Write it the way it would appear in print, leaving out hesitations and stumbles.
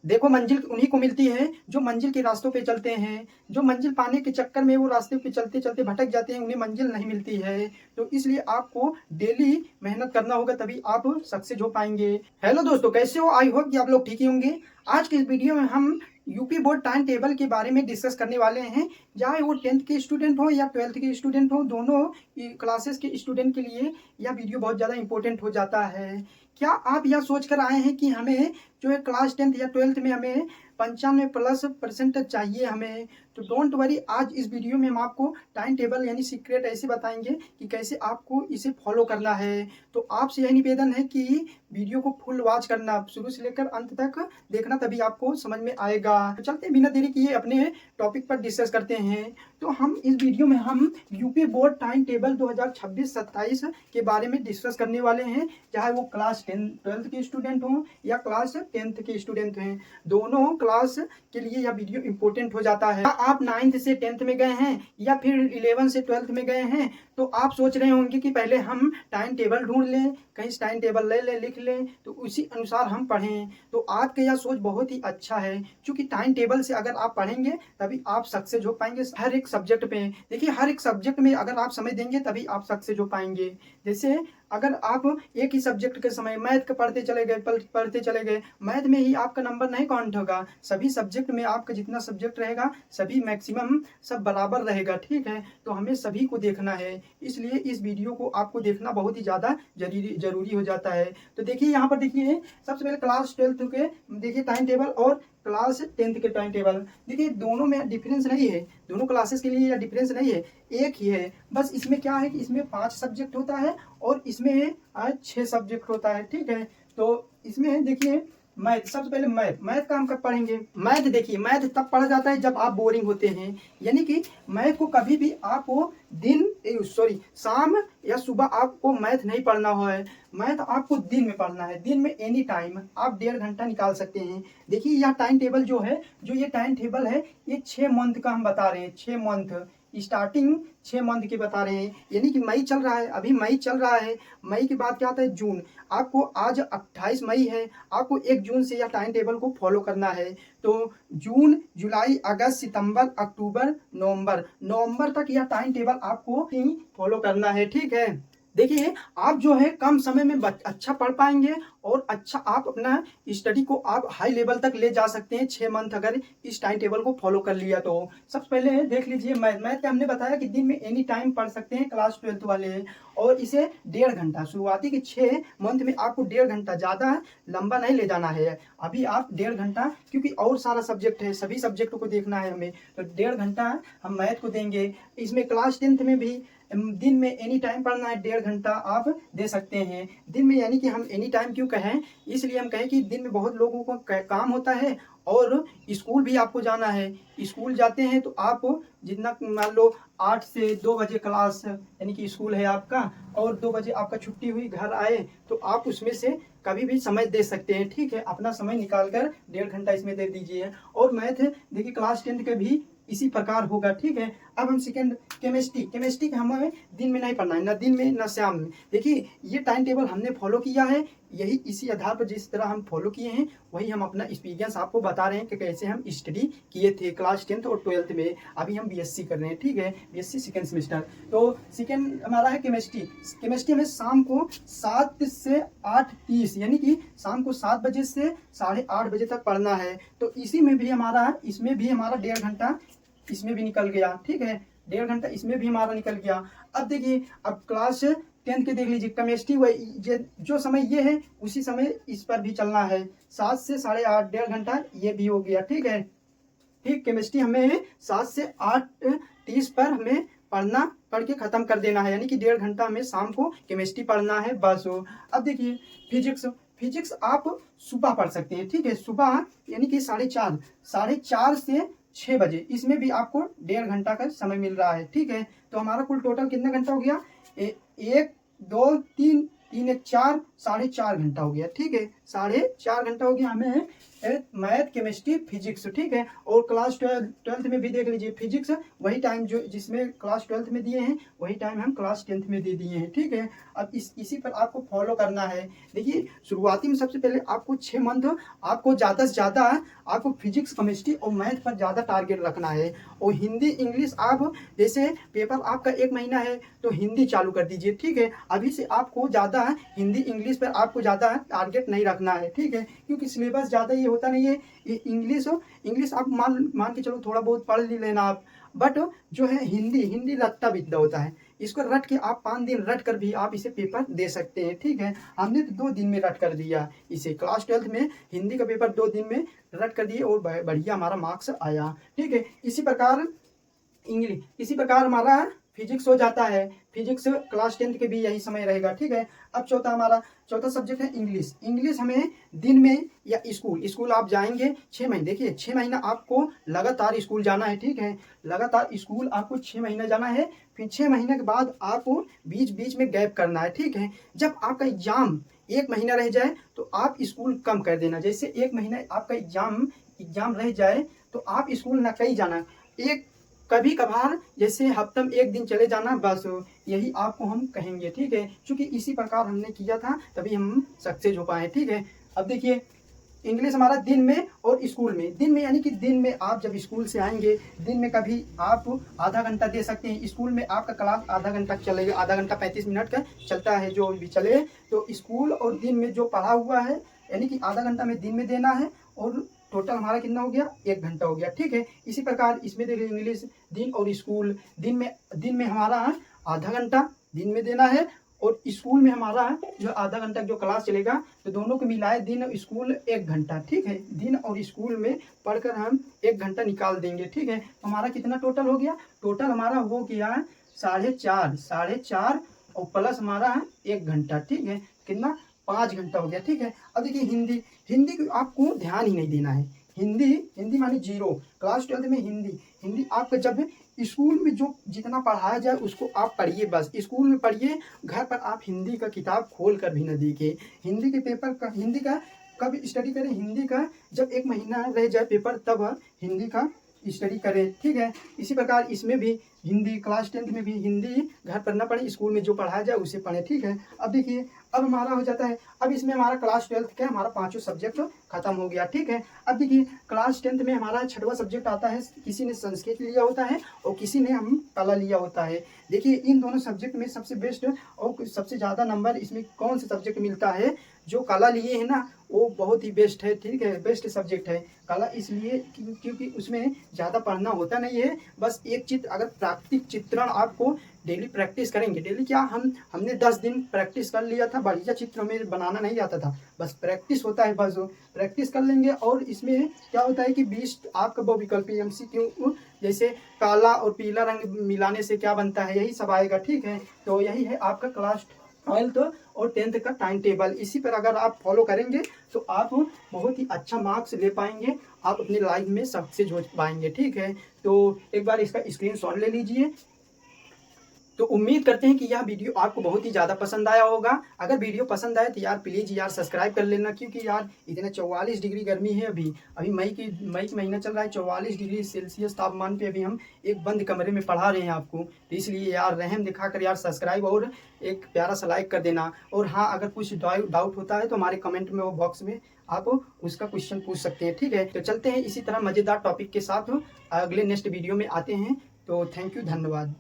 देखो मंजिल उन्हीं को मिलती है जो मंजिल के रास्तों पे चलते हैं, जो मंजिल पाने के चक्कर में वो रास्ते पे चलते चलते भटक जाते हैं, उन्हें मंजिल नहीं मिलती है। तो इसलिए आपको डेली मेहनत करना होगा, तभी आप सक्सेस हो पाएंगे। हेलो दोस्तों, कैसे हो? आई होप कि आप लोग ठीक ही होंगे। आज के इस वीडियो में हम यूपी बोर्ड टाइम टेबल के बारे में डिस्कस करने वाले हैं। चाहे वो 10th के स्टूडेंट हो या 12th के स्टूडेंट हो, दोनों क्लासेस के स्टूडेंट के लिए यह वीडियो बहुत ज़्यादा इंपॉर्टेंट हो जाता है। क्या आप यह सोच कर आए हैं कि हमें जो है क्लास 10th या 12th में हमें 95+ % चाहिए हमें? तो डोंट वरी, आज इस वीडियो में हम आपको टाइम टेबल यानी सीक्रेट ऐसे बताएंगे कि कैसे आपको इसे फॉलो करना है। तो आपसे यह निवेदन है कि वीडियो को फुल वॉच करना, शुरू से लेकर अंत तक देखना, तभी आपको समझ में आएगा। तो चलते बिना देरी किए अपने टॉपिक पर डिस्कस करते हैं। तो हम इस वीडियो में हम यूपी बोर्ड टाइम टेबल 2026-27 के बारे में डिस्कस करने वाले हैं। चाहे वो क्लास 12th के स्टूडेंट हों या क्लास 10th के स्टूडेंट हैं, दोनों क्लास के लिए यह वीडियो इंपॉर्टेंट हो जाता है। आप 9th से 10th में गए हैं या फिर 11 से 12th में गए हैं, तो आप सोच रहे होंगे कि पहले हम टाइम टेबल ढूंढ लें, कहीं से टाइम टेबल ले लें, लिख लें, तो उसी अनुसार हम पढ़ें। तो आपका यह सोच बहुत ही अच्छा है, क्योंकि टाइम टेबल से अगर आप पढ़ेंगे तभी आप सक्सेस हो पाएंगे हर एक सब्जेक्ट पे। देखिए, हर एक सब्जेक्ट में अगर आप समय देंगे तभी आप सक्सेस हो पाएंगे। जैसे अगर आप एक ही सब्जेक्ट के समय मैथ का पढ़ते चले गए, मैथ में ही आपका नंबर नहीं काउंट होगा। सभी सब्जेक्ट में आपका जितना सब्जेक्ट रहेगा, सभी मैक्सिमम सब बराबर रहेगा, ठीक है? तो हमें सभी को देखना है, इसलिए इस वीडियो को आपको देखना बहुत ही ज़्यादा जरूरी हो जाता है। तो देखिए यहाँ पर देखिए, सबसे पहले क्लास 12th के देखिए टाइम टेबल और क्लास 10th के टाइम टेबल। देखिए दोनों में डिफरेंस नहीं है, दोनों क्लासेस के लिए यह डिफरेंस नहीं है, एक ही है। बस इसमें क्या है कि इसमें 5 सब्जेक्ट होता है और इसमें 6 सब्जेक्ट होता है, ठीक है? तो इसमें देखिए मैथ, सबसे पहले मैथ का हम कब पढ़ेंगे? मैथ देखिए, मैथ तब पढ़ा जाता है जब आप बोरिंग होते हैं, यानी कि मैथ को कभी भी आपको शाम या सुबह आपको मैथ नहीं पढ़ना है। मैथ आपको दिन में पढ़ना है, दिन में एनी टाइम आप 1.5 घंटा निकाल सकते हैं। देखिए यह टाइम टेबल जो है, जो ये टाइम टेबल है, ये 6 मंथ का हम बता रहे हैं। 6 मंथ स्टार्टिंग 6 मंथ के बता रहे हैं, यानी कि मई चल रहा है, अभी मई चल रहा है। मई के बाद क्या आता है? जून। आपको आज 28 मई है, आपको 1 जून से यह टाइम टेबल को फॉलो करना है। तो जून, जुलाई, अगस्त, सितंबर, अक्टूबर, नवंबर तक यह टाइम टेबल आपको ही फॉलो करना है, ठीक है? देखिए आप जो है कम समय में अच्छा पढ़ पाएंगे और अच्छा आप अपना स्टडी को आप हाई लेवल तक ले जा सकते हैं 6 मंथ अगर इस टाइम टेबल को फॉलो कर लिया तो। सबसे पहले देख लीजिए मैथ का हमने बताया कि दिन में एनी टाइम पढ़ सकते हैं क्लास 12th वाले, और इसे 1.5 घंटा शुरुआती के 6 मंथ में आपको 1.5 घंटा, ज़्यादा लंबा नहीं ले जाना है। अभी आप 1.5 घंटा, क्योंकि और सारा सब्जेक्ट है, सभी सब्जेक्ट को देखना है हमें, तो 1.5 घंटा हम मैथ को देंगे। इसमें क्लास 10th में भी दिन में एनी टाइम पढ़ना है, 1.5 घंटा आप दे सकते हैं दिन में। यानी कि हम एनी टाइम क्यों कहें? इसलिए हम कहें कि दिन में बहुत लोगों को काम होता है और स्कूल भी आपको जाना है। स्कूल जाते हैं तो आप जितना, मान लो 8 से 2 बजे क्लास यानी कि स्कूल है आपका, और 2 बजे आपका छुट्टी हुई, घर आए, तो आप उसमें से कभी भी समय दे सकते हैं, ठीक है? अपना समय निकाल कर 1.5 घंटा इसमें दे दीजिए। और मैथ देखिए क्लास 10th के भी इसी प्रकार होगा, ठीक है? अब हम सेकेंड केमिस्ट्री हमें दिन में नहीं पढ़ना है, ना दिन में ना शाम में। देखिए ये टाइम टेबल हमने फॉलो किया है, यही इसी आधार पर जिस तरह हम फॉलो किए हैं वही हम अपना एक्सपीरियंस आपको बता रहे हैं कि कैसे हम स्टडी किए थे क्लास 10th और 12th में। अभी हम बीएससी कर रहे हैं, ठीक है? BSc second semester. तो सेकेंड हमारा है केमिस्ट्री में शाम को 7 से 8:30, यानी कि शाम को 7 बजे से 8:30 बजे तक पढ़ना है। तो इसी में भी हमारा, इसमें भी हमारा 1.5 घंटा इसमें भी निकल गया, ठीक है? 1.5 घंटा इसमें भी हमारा निकल गया। अब देखिए, अब क्लास 10th के देख लीजिए, केमिस्ट्री वही जो समय ये है उसी समय इस पर भी चलना है, 7 से 8:30, 1.5 घंटा ये भी हो गया, ठीक है? ठीक, केमिस्ट्री हमें 7 से 8:30 पर हमें पढ़ के खत्म कर देना है, यानी कि 1.5 घंटा हमें शाम को केमिस्ट्री पढ़ना है, बस हो। अब देखिए फिजिक्स आप सुबह पढ़ सकते हैं, ठीक है? सुबह यानी कि 4:30 से 6 बजे, इसमें भी आपको 1.5 घंटा का समय मिल रहा है, ठीक है? तो हमारा कुल टोटल कितना घंटा हो गया? 1 2 3 3 1 4, 4.5 घंटा हो गया, ठीक है? 4.5 घंटा हो गया हमें मैथ, केमिस्ट्री, फिजिक्स, ठीक है। और क्लास 12th में भी देख लीजिए फिजिक्स, वही टाइम जो जिसमें क्लास 12th में दिए हैं वही टाइम हम क्लास 10th में दे दिए हैं, ठीक है। अब इसी पर आपको फॉलो करना है। देखिए शुरुआती में सबसे पहले आपको 6 मंथ आपको ज़्यादा से ज़्यादा आपको फिजिक्स, केमिस्ट्री और मैथ पर ज़्यादा टारगेट रखना है। और हिंदी, इंग्लिश आप जैसे पेपर आपका 1 महीना है तो हिंदी चालू कर दीजिए, ठीक है। अभी से आपको ज़्यादा हिंदी, इंग्लिश पर आपको ज़्यादा टारगेट नहीं रखना है, ठीक है, क्योंकि सिलेबस ज़्यादा ये होता नहीं है। ये इंग्लिश आप मान के चलो थोड़ा बहुत पढ़ ही लेना आप, बट जो है हिंदी रट्टा विद्या होता है। इसको रट के आप 5 दिन रट कर भी आप इसे पेपर दे सकते हैं, ठीक है। हमने तो 2 दिन में रट कर दिया इसे, क्लास 12th में हिंदी का पेपर 2 दिन में रट कर दिए और बढ़िया हमारा मार्क्स आया, ठीक है। इसी प्रकार हमारा फिजिक्स हो जाता है। फिजिक्स क्लास 10th के भी यही समय रहेगा, ठीक है। अब चौथा सब्जेक्ट है इंग्लिश। इंग्लिश हमें दिन में या स्कूल आप जाएंगे 6 महीने, देखिए 6 महीना आपको लगातार स्कूल जाना है, ठीक है। लगातार स्कूल आपको 6 महीना जाना है। फिर 6 महीने के बाद आपको बीच बीच में गैप करना है, ठीक है। जब आपका एग्जाम 1 महीना रह जाए तो आप स्कूल कम कर देना। जैसे 1 महीना आपका एग्जाम रह जाए तो आप स्कूल ना कहीं जाना, एक कभी कभार जैसे हफ्ते में 1 दिन चले जाना, बस यही आपको हम कहेंगे, ठीक है। क्योंकि इसी प्रकार हमने किया था तभी हम सक्सेस हो पाए, ठीक है। अब देखिए इंग्लिश हमारा दिन में और स्कूल में, दिन में यानी कि दिन में आप जब स्कूल से आएंगे दिन में कभी आप आधा घंटा दे सकते हैं। स्कूल में आपका क्लास आधा घंटा चलेगा, आधा घंटा 35 मिनट का चलता है जो भी चले। तो स्कूल और दिन में जो पढ़ा हुआ है यानी कि आधा घंटा में दिन में देना है और टोटल हमारा कितना हो गया, 1 घंटा हो गया, ठीक है। इसी प्रकार इसमें देखिए इंग्लिश दिन और स्कूल, दिन में हमारा आधा घंटा दिन में देना है और स्कूल में हमारा जो आधा घंटा जो क्लास चलेगा, तो दोनों को मिलाए दिन और स्कूल 1 घंटा, ठीक है। दिन और स्कूल में पढ़कर हम 1 घंटा निकाल देंगे, ठीक है। तो हमारा कितना टोटल हो गया, टोटल हमारा हो गया 4.5 और प्लस हमारा 1 घंटा, ठीक है। कितना, 5 घंटा हो गया, ठीक है। अब देखिए हिंदी को आपको ध्यान ही नहीं देना है। हिंदी माने 0। क्लास 12th में हिंदी आपका जब स्कूल में जो जितना पढ़ाया जाए उसको आप पढ़िए, बस स्कूल में पढ़िए। घर पर आप हिंदी का किताब खोल कर भी न देखिए। हिंदी का कब स्टडी करें, हिंदी का जब 1 महीना रह जाए पेपर तब हिंदी का स्टडी करें, ठीक है। इसी प्रकार इसमें भी हिंदी, क्लास 10th में भी हिंदी घर पर न पढ़े, स्कूल में जो पढ़ाया जाए उसे पढ़ें, ठीक है। अब देखिए अब हमारा हो जाता है, अब इसमें हमारा क्लास 12th का हमारा 5 सब्जेक्ट खत्म हो गया, ठीक है। अब देखिए क्लास 10th में हमारा 6वां सब्जेक्ट आता है, किसी ने संस्कृत लिया होता है और किसी ने हम कला लिया होता है। देखिए इन दोनों सब्जेक्ट में सबसे बेस्ट और सबसे ज़्यादा नंबर इसमें कौन सा सब्जेक्ट मिलता है, जो कला लिए है ना वो बहुत ही बेस्ट है, ठीक है, बेस्ट सब्जेक्ट है कला। इसलिए क्योंकि उसमें ज़्यादा पढ़ना होता नहीं है, बस एक चित्र, अगर प्राकृतिक चित्रण आपको डेली प्रैक्टिस करेंगे, डेली क्या हमने 10 दिन प्रैक्टिस कर लिया था, बढ़िया चित्र हमें बनाना नहीं आता था, बस प्रैक्टिस होता है, बस प्रैक्टिस कर लेंगे। और इसमें क्या होता है कि 20 आपका बहुविकल्पी MCQ, जैसे काला और पीला रंग मिलाने से क्या बनता है, यही सब आएगा, ठीक है। तो यही है आपका क्लास 12th और 10th का टाइम टेबल। इसी पर अगर आप फॉलो करेंगे तो आप बहुत ही अच्छा मार्क्स ले पाएंगे, आप अपनी लाइफ में सक्सेस हो पाएंगे, ठीक है। तो एक बार इसका स्क्रीनशॉट ले लीजिए। तो उम्मीद करते हैं कि यह वीडियो आपको बहुत ही ज़्यादा पसंद आया होगा। अगर वीडियो पसंद आए तो यार प्लीज़ यार सब्सक्राइब कर लेना, क्योंकि यार इतना 44 डिग्री गर्मी है। अभी मई का महीना चल रहा है, 44 डिग्री सेल्सियस तापमान पे अभी हम एक बंद कमरे में पढ़ा रहे हैं आपको। तो इसलिए यार रहम दिखाकर यार सब्सक्राइब और एक प्यारा सा लाइक कर देना। और हाँ, अगर कुछ डाउट होता है तो हमारे कमेंट में वो बॉक्स में आप उसका क्वेश्चन पूछ सकते हैं, ठीक है। तो चलते हैं इसी तरह मज़ेदार टॉपिक के साथ अगले नेक्स्ट वीडियो में आते हैं। तो थैंक यू, धन्यवाद।